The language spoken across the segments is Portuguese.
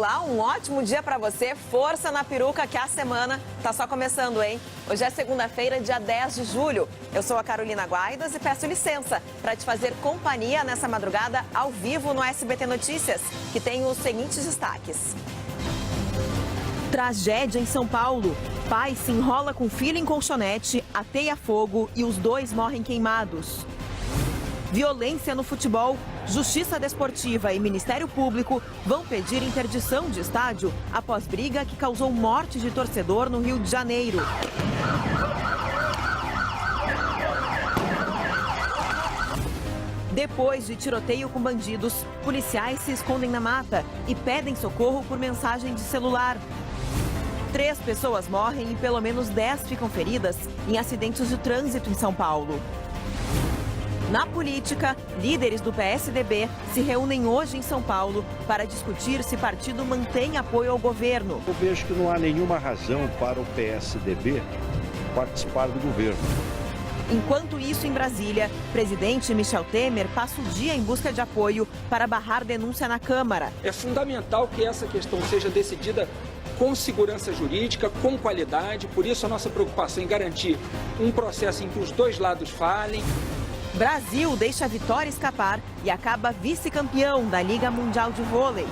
Olá, um ótimo dia para você. Força na peruca que a semana tá só começando, hein? Hoje é segunda-feira, dia 10 de julho. Eu sou a Carolina Guaidas e peço licença para te fazer companhia nessa madrugada ao vivo no SBT Notícias, que tem os seguintes destaques. Tragédia em São Paulo. Pai se enrola com filho em colchonete, ateia fogo e os dois morrem queimados. Violência no futebol. Justiça Desportiva e Ministério Público vão pedir interdição de estádio após briga que causou morte de torcedor no Rio de Janeiro. Depois de tiroteio com bandidos, policiais se escondem na mata e pedem socorro por mensagem de celular. 3 pessoas morrem e pelo menos 10 ficam feridas em acidentes de trânsito em São Paulo. Na política, líderes do PSDB se reúnem hoje em São Paulo para discutir se partido mantém apoio ao governo. Eu vejo que não há nenhuma razão para o PSDB participar do governo. Enquanto isso, em Brasília, presidente Michel Temer passa o dia em busca de apoio para barrar denúncia na Câmara. É fundamental que essa questão seja decidida com segurança jurídica, com qualidade, por isso a nossa preocupação em garantir um processo em que os dois lados falem. Brasil deixa a vitória escapar e acaba vice-campeão da Liga Mundial de Vôlei.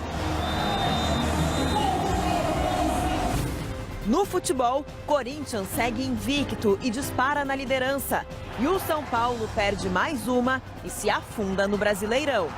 No futebol, Corinthians segue invicto e dispara na liderança. E o São Paulo perde mais uma e se afunda no Brasileirão.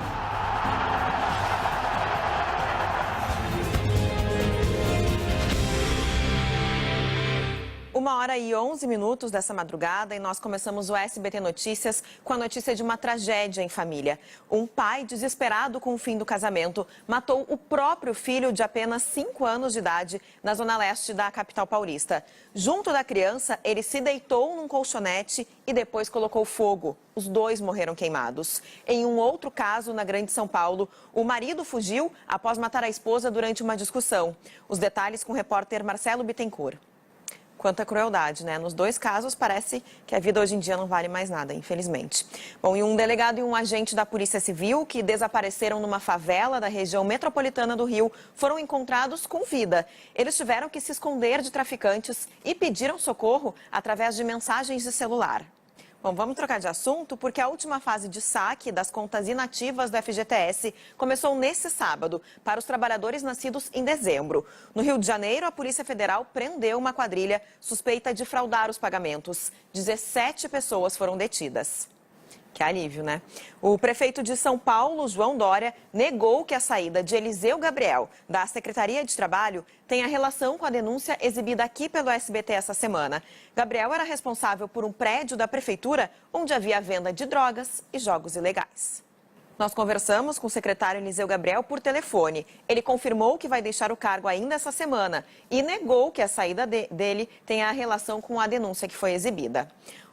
1h11 dessa madrugada e nós começamos o SBT Notícias com a notícia de uma tragédia em família. Um pai, desesperado com o fim do casamento, matou o próprio filho de apenas 5 anos de idade na zona leste da capital paulista. Junto da criança, ele se deitou num colchonete e depois colocou fogo. Os dois morreram queimados. Em um outro caso, na Grande São Paulo, o marido fugiu após matar a esposa durante uma discussão. Os detalhes com o repórter Marcelo Bittencourt. Quanta crueldade, né? Nos dois casos, parece que a vida hoje em dia não vale mais nada, infelizmente. Bom, e um delegado e um agente da Polícia Civil que desapareceram numa favela da região metropolitana do Rio foram encontrados com vida. Eles tiveram que se esconder de traficantes e pediram socorro através de mensagens de celular. Bom, vamos trocar de assunto porque a última fase de saque das contas inativas do FGTS começou nesse sábado para os trabalhadores nascidos em dezembro. No Rio de Janeiro, a Polícia Federal prendeu uma quadrilha suspeita de fraudar os pagamentos. 17 pessoas foram detidas. Que alívio, né? O prefeito de São Paulo, João Dória, negou que a saída de Eliseu Gabriel, da Secretaria de Trabalho, tenha relação com a denúncia exibida aqui pelo SBT essa semana. Gabriel era responsável por um prédio da prefeitura onde havia venda de drogas e jogos ilegais. Nós conversamos com o secretário Eliseu Gabriel por telefone. Ele confirmou que vai deixar o cargo ainda essa semana e negou que a saída dele tenha relação com a denúncia que foi exibida.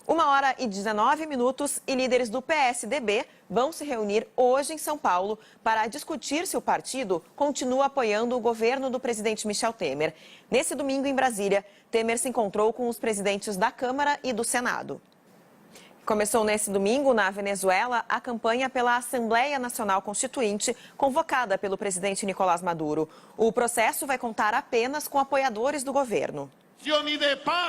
1h19 e líderes do PSDB vão se reunir hoje em São Paulo para discutir se o partido continua apoiando o governo do presidente Michel Temer. Nesse domingo, em Brasília, Temer se encontrou com os presidentes da Câmara e do Senado. Começou nesse domingo, na Venezuela, a campanha pela Assembleia Nacional Constituinte, convocada pelo presidente Nicolás Maduro. O processo vai contar apenas com apoiadores do governo.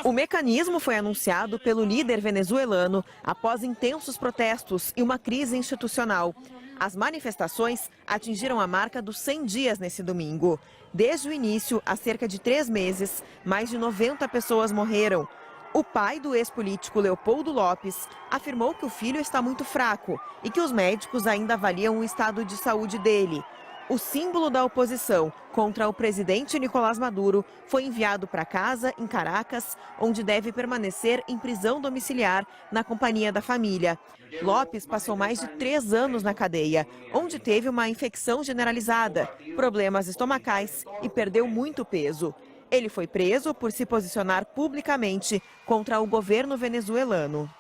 O mecanismo foi anunciado pelo líder venezuelano após intensos protestos e uma crise institucional. As manifestações atingiram a marca dos 100 dias nesse domingo. Desde o início, há cerca de 3 meses, mais de 90 pessoas morreram. O pai do ex-político Leopoldo Lopes afirmou que o filho está muito fraco e que os médicos ainda avaliam o estado de saúde dele. O símbolo da oposição contra o presidente Nicolás Maduro foi enviado para casa, em Caracas, onde deve permanecer em prisão domiciliar na companhia da família. Lopes passou mais de 3 anos na cadeia, onde teve uma infecção generalizada, problemas estomacais e perdeu muito peso. Ele foi preso por se posicionar publicamente contra o governo venezuelano.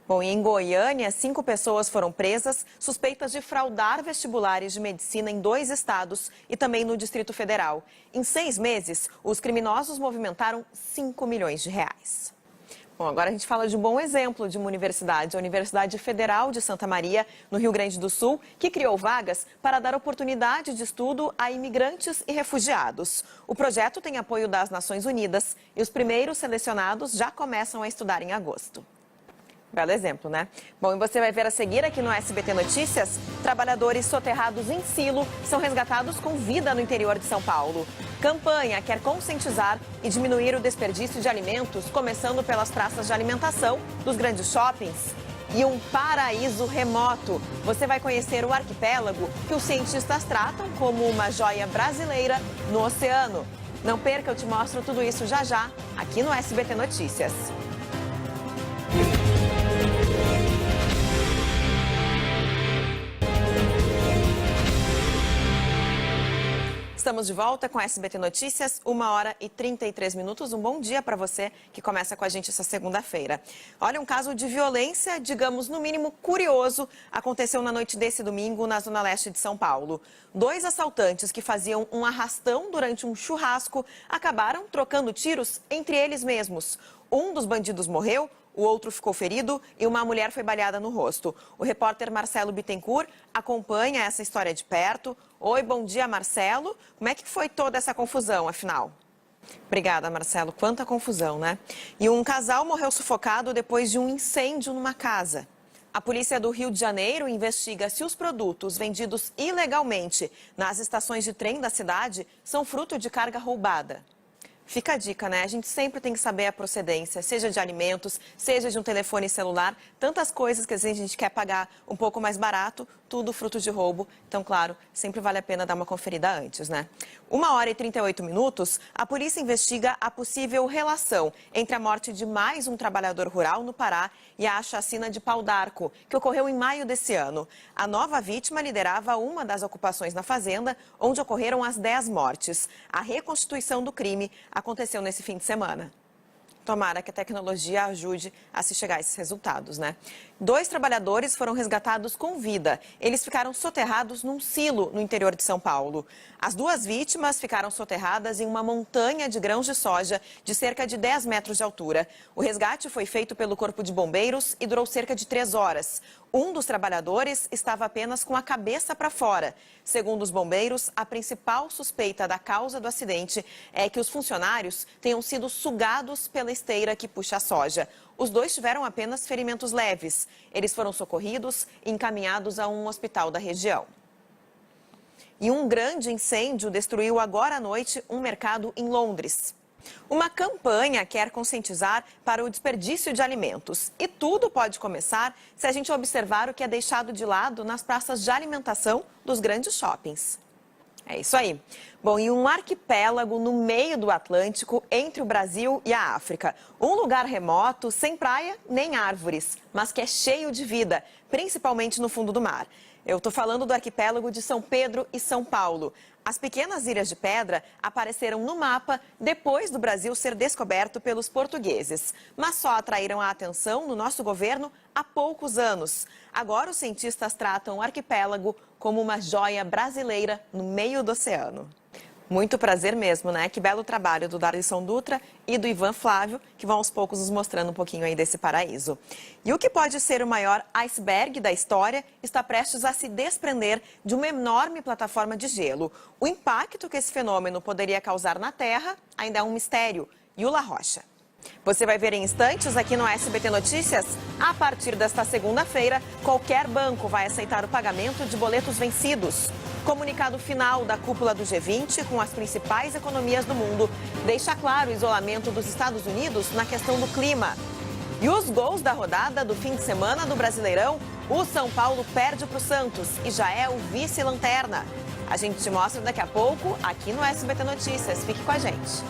Bom, e em Goiânia, 5 pessoas foram presas suspeitas de fraudar vestibulares de medicina em 2 estados e também no Distrito Federal. Em 6 meses, os criminosos movimentaram R$ 5 milhões. Bom, agora a gente fala de um bom exemplo de uma universidade, a Universidade Federal de Santa Maria, no Rio Grande do Sul, que criou vagas para dar oportunidade de estudo a imigrantes e refugiados. O projeto tem apoio das Nações Unidas e os primeiros selecionados já começam a estudar em agosto. Belo exemplo, né? Bom, e você vai ver a seguir aqui no SBT Notícias, trabalhadores soterrados em silo são resgatados com vida no interior de São Paulo. Campanha quer conscientizar e diminuir o desperdício de alimentos, começando pelas praças de alimentação dos grandes shoppings. E um paraíso remoto. Você vai conhecer o arquipélago que os cientistas tratam como uma joia brasileira no oceano. Não perca, eu te mostro tudo isso já já, aqui no SBT Notícias. Estamos de volta com SBT Notícias, 1h33. Um bom dia para você que começa com a gente essa segunda-feira. Olha, um caso de violência, digamos, no mínimo curioso, aconteceu na noite desse domingo na zona leste de São Paulo. 2 assaltantes que faziam um arrastão durante um churrasco acabaram trocando tiros entre eles mesmos. Um dos bandidos morreu, o outro ficou ferido e uma mulher foi baleada no rosto. O repórter Marcelo Bittencourt acompanha essa história de perto. Oi, bom dia, Marcelo. Como é que foi toda essa confusão, afinal? Obrigada, Marcelo. Quanta confusão, né? E um casal morreu sufocado depois de um incêndio numa casa. A polícia do Rio de Janeiro investiga se os produtos vendidos ilegalmente nas estações de trem da cidade são fruto de carga roubada. Fica a dica, né? A gente sempre tem que saber a procedência, seja de alimentos, seja de um telefone celular. Tantas coisas que às vezes a gente quer pagar um pouco mais barato, tudo fruto de roubo. Então, claro, sempre vale a pena dar uma conferida antes, né? 1h38, a polícia investiga a possível relação entre a morte de mais um trabalhador rural no Pará e a chacina de Pau d'Arco, que ocorreu em maio desse ano. A nova vítima liderava uma das ocupações na fazenda, onde ocorreram as 10 mortes. A reconstituição do crime aconteceu nesse fim de semana. Tomara que a tecnologia ajude a se chegar a esses resultados, né? 2 trabalhadores foram resgatados com vida. Eles ficaram soterrados num silo no interior de São Paulo. As 2 vítimas ficaram soterradas em uma montanha de grãos de soja de cerca de 10 metros de altura. O resgate foi feito pelo Corpo de Bombeiros e durou cerca de 3 horas. Um dos trabalhadores estava apenas com a cabeça para fora. Segundo os bombeiros, a principal suspeita da causa do acidente é que os funcionários tenham sido sugados pela esteira que puxa a soja. Os 2 tiveram apenas ferimentos leves. Eles foram socorridos e encaminhados a um hospital da região. E um grande incêndio destruiu agora à noite um mercado em Londres. Uma campanha quer conscientizar para o desperdício de alimentos. E tudo pode começar se a gente observar o que é deixado de lado nas praças de alimentação dos grandes shoppings. É isso aí. Bom, e um arquipélago no meio do Atlântico, entre o Brasil e a África. Um lugar remoto, sem praia nem árvores, mas que é cheio de vida, principalmente no fundo do mar. Eu estou falando do arquipélago de São Pedro e São Paulo. As pequenas ilhas de pedra apareceram no mapa depois do Brasil ser descoberto pelos portugueses, mas só atraíram a atenção do nosso governo há poucos anos. Agora os cientistas tratam o arquipélago como uma joia brasileira no meio do oceano. Muito prazer mesmo, né? Que belo trabalho do Darlisson Dutra e do Ivan Flávio, que vão aos poucos nos mostrando um pouquinho aí desse paraíso. E o que pode ser o maior iceberg da história está prestes a se desprender de uma enorme plataforma de gelo. O impacto que esse fenômeno poderia causar na Terra ainda é um mistério. Yula Rocha. Você vai ver em instantes aqui no SBT Notícias. A partir desta segunda-feira, qualquer banco vai aceitar o pagamento de boletos vencidos. Comunicado final da cúpula do G20 com as principais economias do mundo deixa claro o isolamento dos Estados Unidos na questão do clima. E os gols da rodada do fim de semana do Brasileirão, o São Paulo perde para o Santos e já é o vice-lanterna. A gente te mostra daqui a pouco aqui no SBT Notícias. Fique com a gente.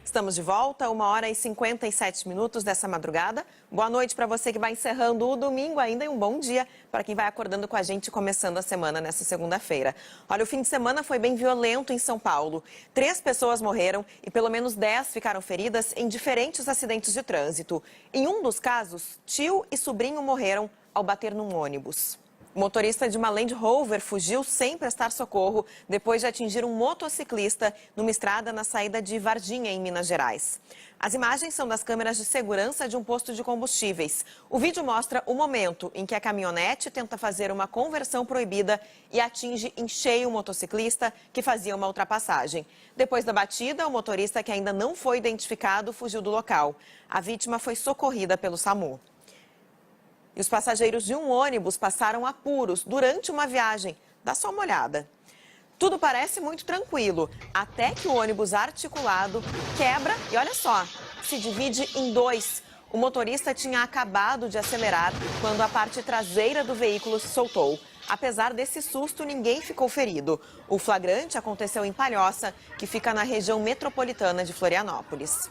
Estamos de volta, 1h57 dessa madrugada. Boa noite para você que vai encerrando o domingo ainda e um bom dia para quem vai acordando com a gente começando a semana nessa segunda-feira. Olha, o fim de semana foi bem violento em São Paulo. 3 pessoas morreram e pelo menos 10 ficaram feridas em diferentes acidentes de trânsito. Em um dos casos, tio e sobrinho morreram ao bater num ônibus. O motorista de uma Land Rover fugiu sem prestar socorro depois de atingir um motociclista numa estrada na saída de Varginha, em Minas Gerais. As imagens são das câmeras de segurança de um posto de combustíveis. O vídeo mostra o momento em que a caminhonete tenta fazer uma conversão proibida e atinge em cheio o motociclista que fazia uma ultrapassagem. Depois da batida, o motorista, que ainda não foi identificado, fugiu do local. A vítima foi socorrida pelo SAMU. E os passageiros de um ônibus passaram apuros durante uma viagem. Dá só uma olhada. Tudo parece muito tranquilo, até que o ônibus articulado quebra e olha só, se divide em dois. O motorista tinha acabado de acelerar quando a parte traseira do veículo se soltou. Apesar desse susto, ninguém ficou ferido. O flagrante aconteceu em Palhoça, que fica na região metropolitana de Florianópolis.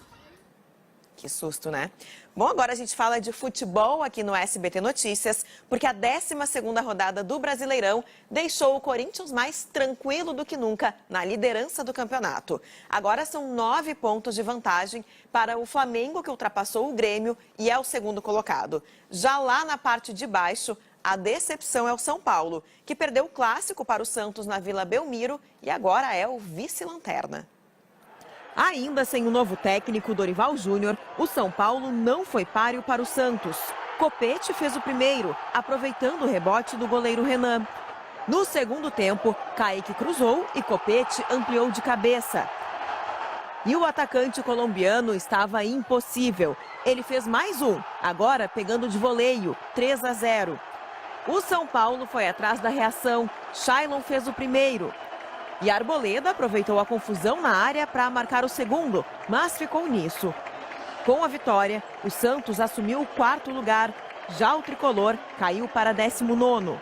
Que susto, né? Bom, agora a gente fala de futebol aqui no SBT Notícias, porque a 12ª rodada do Brasileirão deixou o Corinthians mais tranquilo do que nunca na liderança do campeonato. Agora são 9 pontos de vantagem para o Flamengo, que ultrapassou o Grêmio e é o segundo colocado. Já lá na parte de baixo, a decepção é o São Paulo, que perdeu o clássico para o Santos na Vila Belmiro e agora é o vice-lanterna. Ainda sem o novo técnico Dorival Júnior, o São Paulo não foi páreo para o Santos. Copete fez o primeiro, aproveitando o rebote do goleiro Renan. No segundo tempo, Kaique cruzou e Copete ampliou de cabeça. E o atacante colombiano estava impossível. Ele fez mais um, agora pegando de voleio, 3-0. O São Paulo foi atrás da reação. Shailon fez o primeiro. E Arboleda aproveitou a confusão na área para marcar o segundo, mas ficou nisso. Com a vitória, o Santos assumiu o 4º lugar. Já o tricolor caiu para 19º.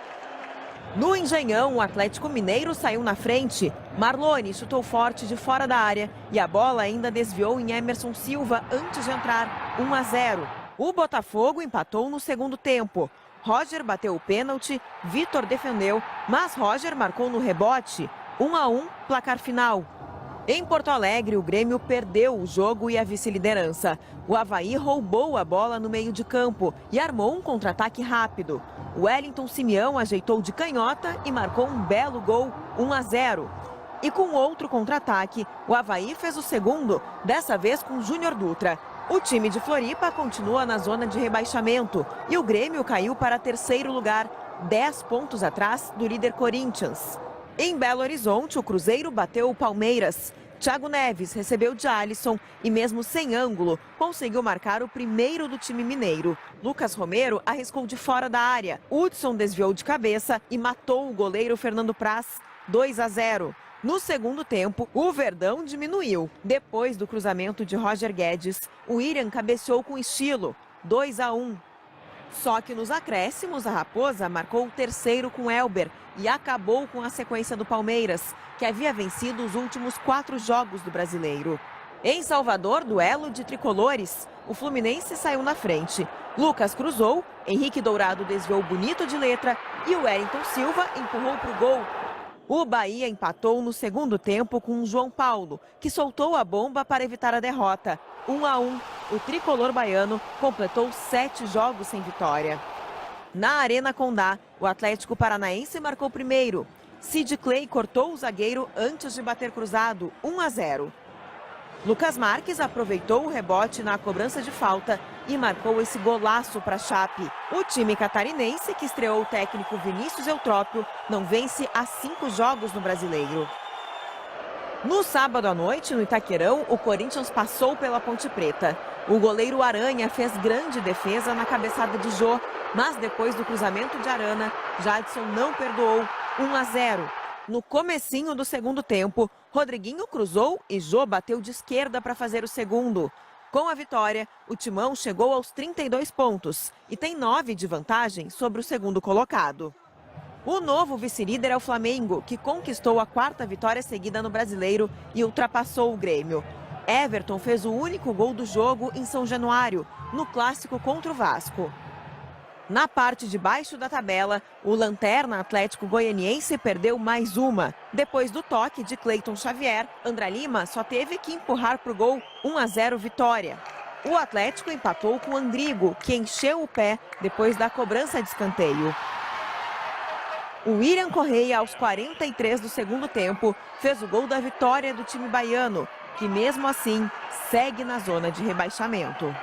No Engenhão, o Atlético Mineiro saiu na frente. Marlone chutou forte de fora da área e a bola ainda desviou em Emerson Silva antes de entrar, 1-0. O Botafogo empatou no segundo tempo. Roger bateu o pênalti, Vitor defendeu, mas Roger marcou no rebote. 1-1, placar final. Em Porto Alegre, o Grêmio perdeu o jogo e a vice-liderança. O Avaí roubou a bola no meio de campo e armou um contra-ataque rápido. O Wellington Simeão ajeitou de canhota e marcou um belo gol, 1-0. E com outro contra-ataque, o Avaí fez o segundo, dessa vez com Júnior Dutra. O time de Floripa continua na zona de rebaixamento e o Grêmio caiu para 3º lugar, 10 pontos atrás do líder Corinthians. Em Belo Horizonte, o Cruzeiro bateu o Palmeiras. Thiago Neves recebeu de Alisson e mesmo sem ângulo, conseguiu marcar o primeiro do time mineiro. Lucas Romero arriscou de fora da área. Hudson desviou de cabeça e matou o goleiro Fernando Praz, 2-0. No segundo tempo, o Verdão diminuiu. Depois do cruzamento de Roger Guedes, o William cabeceou com estilo, 2-1. Só que nos acréscimos, a Raposa marcou o 3º com Elber e acabou com a sequência do Palmeiras, que havia vencido os últimos 4 jogos do Brasileiro. Em Salvador, duelo de tricolores, o Fluminense saiu na frente. Lucas cruzou, Henrique Dourado desviou bonito de letra e o Wellington Silva empurrou para o gol. O Bahia empatou no segundo tempo com o João Paulo, que soltou a bomba para evitar a derrota. 1-1. O tricolor baiano completou 7 jogos sem vitória. Na Arena Condá, o Atlético Paranaense marcou primeiro. Sid Clay cortou o zagueiro antes de bater cruzado, 1-0. Lucas Marques aproveitou o rebote na cobrança de falta e marcou esse golaço para a Chape. O time catarinense, que estreou o técnico Vinícius Eutrópio, não vence há 5 jogos no Brasileiro. No sábado à noite, no Itaquerão, o Corinthians passou pela Ponte Preta. O goleiro Aranha fez grande defesa na cabeçada de Jô, mas depois do cruzamento de Arana, Jadson não perdoou, 1-0. No comecinho do segundo tempo, Rodriguinho cruzou e Jô bateu de esquerda para fazer o segundo. Com a vitória, o Timão chegou aos 32 pontos e tem 9 de vantagem sobre o segundo colocado. O novo vice-líder é o Flamengo, que conquistou a 4ª vitória seguida no Brasileiro e ultrapassou o Grêmio. Everton fez o único gol do jogo em São Januário, no clássico contra o Vasco. Na parte de baixo da tabela, o lanterna Atlético Goianiense perdeu mais uma. Depois do toque de Cleiton Xavier, André Lima só teve que empurrar para o gol, 1-0 vitória. O Atlético empatou com Andrigo, que encheu o pé depois da cobrança de escanteio. O William Correia, aos 43 do segundo tempo, fez o gol da vitória do time baiano, que mesmo assim segue na zona de rebaixamento.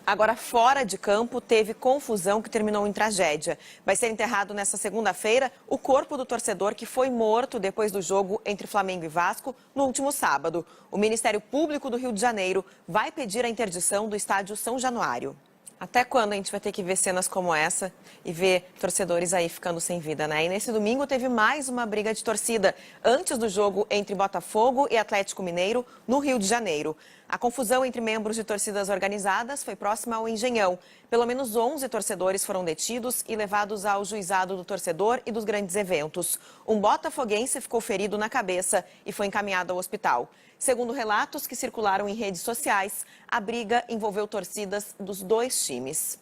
Agora, fora de campo, teve confusão que terminou em tragédia. Vai ser enterrado nesta segunda-feira o corpo do torcedor que foi morto depois do jogo entre Flamengo e Vasco no último sábado. O Ministério Público do Rio de Janeiro vai pedir a interdição do estádio São Januário. Até quando a gente vai ter que ver cenas como essa e ver torcedores aí ficando sem vida, né? E nesse domingo teve mais uma briga de torcida antes do jogo entre Botafogo e Atlético Mineiro no Rio de Janeiro. A confusão entre membros de torcidas organizadas foi próxima ao Engenhão. Pelo menos 11 torcedores foram detidos e levados ao juizado do torcedor e dos grandes eventos. Um botafoguense ficou ferido na cabeça e foi encaminhado ao hospital. Segundo relatos que circularam em redes sociais, a briga envolveu torcidas dos dois times.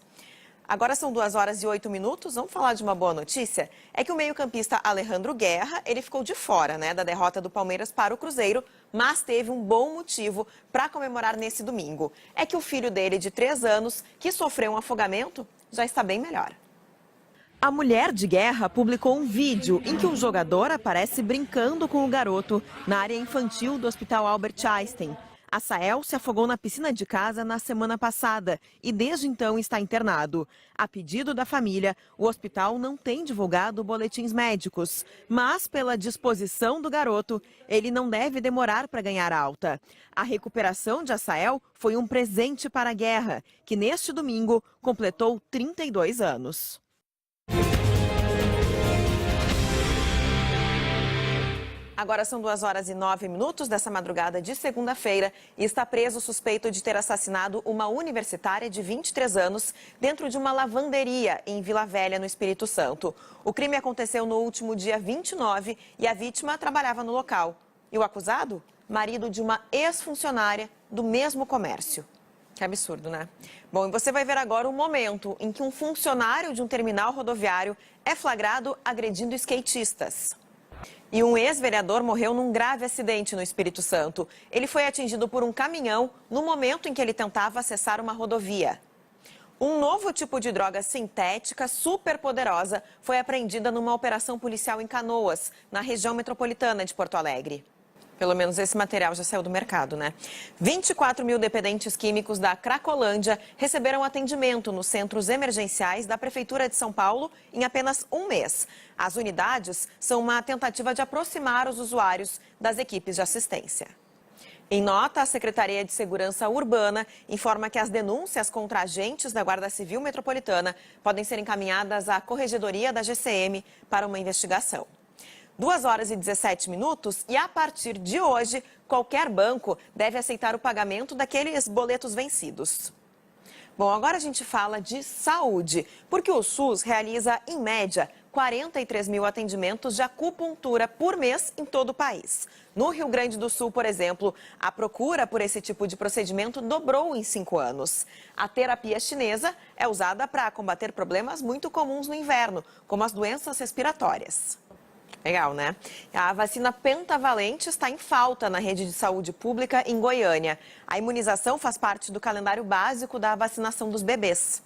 Agora são 2h08. Vamos falar de uma boa notícia? É que o meio-campista Alejandro Guerra, ele ficou de fora, da derrota do Palmeiras para o Cruzeiro, mas teve um bom motivo para comemorar nesse domingo. É que o filho dele, de 3 anos, que sofreu um afogamento, já está bem melhor. A mulher de Guerra publicou um vídeo em que o jogador aparece brincando com o garoto na área infantil do Hospital Albert Einstein. Asael se afogou na piscina de casa na semana passada e desde então está internado. A pedido da família, o hospital não tem divulgado boletins médicos, mas pela disposição do garoto, ele não deve demorar para ganhar alta. A recuperação de Asael foi um presente para a Guerra, que neste domingo completou 32 anos. Agora são 2h09 dessa madrugada de segunda-feira e está preso o suspeito de ter assassinado uma universitária de 23 anos dentro de uma lavanderia em Vila Velha, no Espírito Santo. O crime aconteceu no último dia 29 e a vítima trabalhava no local. E o acusado? Marido de uma ex-funcionária do mesmo comércio. Que absurdo, né? Bom, e você vai ver agora o momento em que um funcionário de um terminal rodoviário é flagrado agredindo skatistas. E um ex-vereador morreu num grave acidente no Espírito Santo. Ele foi atingido por um caminhão no momento em que ele tentava acessar uma rodovia. Um novo tipo de droga sintética superpoderosa foi apreendida numa operação policial em Canoas, na região metropolitana de Porto Alegre. Pelo menos esse material já saiu do mercado, 24 mil dependentes químicos da Cracolândia receberam atendimento nos centros emergenciais da Prefeitura de São Paulo em apenas um mês. As unidades são uma tentativa de aproximar os usuários das equipes de assistência. Em nota, a Secretaria de Segurança Urbana informa que as denúncias contra agentes da Guarda Civil Metropolitana podem ser encaminhadas à Corregedoria da GCM para uma investigação. 2h17 e a partir de hoje, qualquer banco deve aceitar o pagamento daqueles boletos vencidos. Bom, agora a gente fala de saúde, porque o SUS realiza, em média, 43 mil atendimentos de acupuntura por mês em todo o país. No Rio Grande do Sul, por exemplo, a procura por esse tipo de procedimento dobrou em 5 anos. A terapia chinesa é usada para combater problemas muito comuns no inverno, como as doenças respiratórias. Legal, né? A vacina pentavalente está em falta na rede de saúde pública em Goiânia. A imunização faz parte do calendário básico da vacinação dos bebês.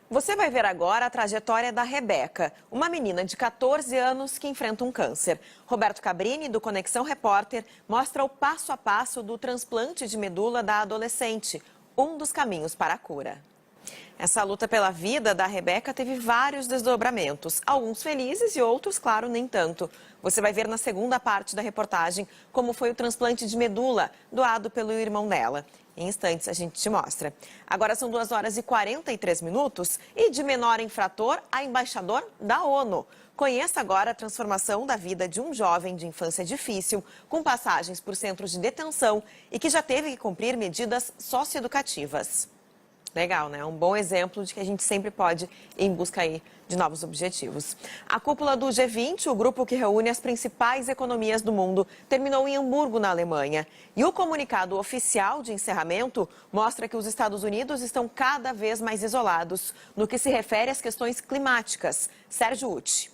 Você vai ver agora a trajetória da Rebeca, uma menina de 14 anos que enfrenta um câncer. Roberto Cabrini, do Conexão Repórter, mostra o passo a passo do transplante de medula da adolescente, um dos caminhos para a cura. Essa luta pela vida da Rebeca teve vários desdobramentos, alguns felizes e outros, claro, nem tanto. Você vai ver na segunda parte da reportagem como foi o transplante de medula doado pelo irmão dela. Em instantes a gente te mostra. Agora são 2h43 e de menor infrator a embaixador da ONU. Conheça agora a transformação da vida de um jovem de infância difícil, com passagens por centros de detenção e que já teve que cumprir medidas socioeducativas. Legal, né? Um bom exemplo de que a gente sempre pode ir em busca aí de novos objetivos. A cúpula do G20, o grupo que reúne as principais economias do mundo, terminou em Hamburgo, na Alemanha. E o comunicado oficial de encerramento mostra que os Estados Unidos estão cada vez mais isolados no que se refere às questões climáticas. Sérgio Ucci.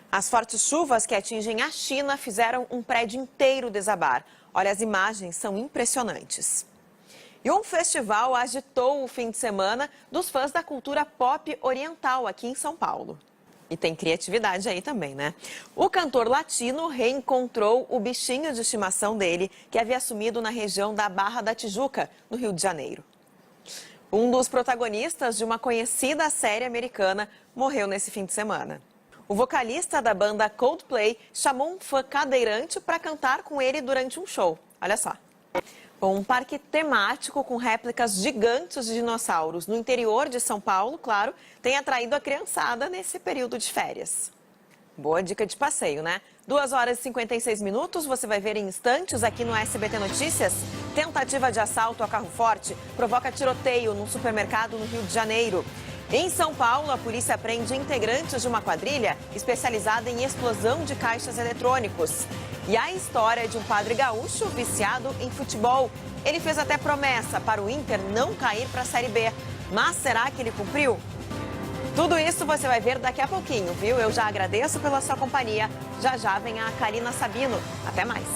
As fortes chuvas que atingem a China fizeram um prédio inteiro desabar. Olha, as imagens são impressionantes. E um festival agitou o fim de semana dos fãs da cultura pop oriental aqui em São Paulo. E tem criatividade aí também, né? O cantor latino reencontrou o bichinho de estimação dele, que havia sumido na região da Barra da Tijuca, no Rio de Janeiro. Um dos protagonistas de uma conhecida série americana morreu nesse fim de semana. O vocalista da banda Coldplay chamou um fã cadeirante para cantar com ele durante um show. Olha só. Um parque temático com réplicas gigantes de dinossauros no interior de São Paulo, claro, tem atraído a criançada nesse período de férias. Boa dica de passeio, né? 2 horas e 56 minutos, você vai ver em instantes aqui no SBT Notícias. Tentativa de assalto a carro forte provoca tiroteio num supermercado no Rio de Janeiro. Em São Paulo, a polícia prende integrantes de uma quadrilha especializada em explosão de caixas eletrônicos. E a história de um padre gaúcho viciado em futebol. Ele fez até promessa para o Inter não cair para a Série B. Mas será que ele cumpriu? Tudo isso você vai ver daqui a pouquinho, viu? Eu já agradeço pela sua companhia. Já já vem a Karina Sabino. Até mais.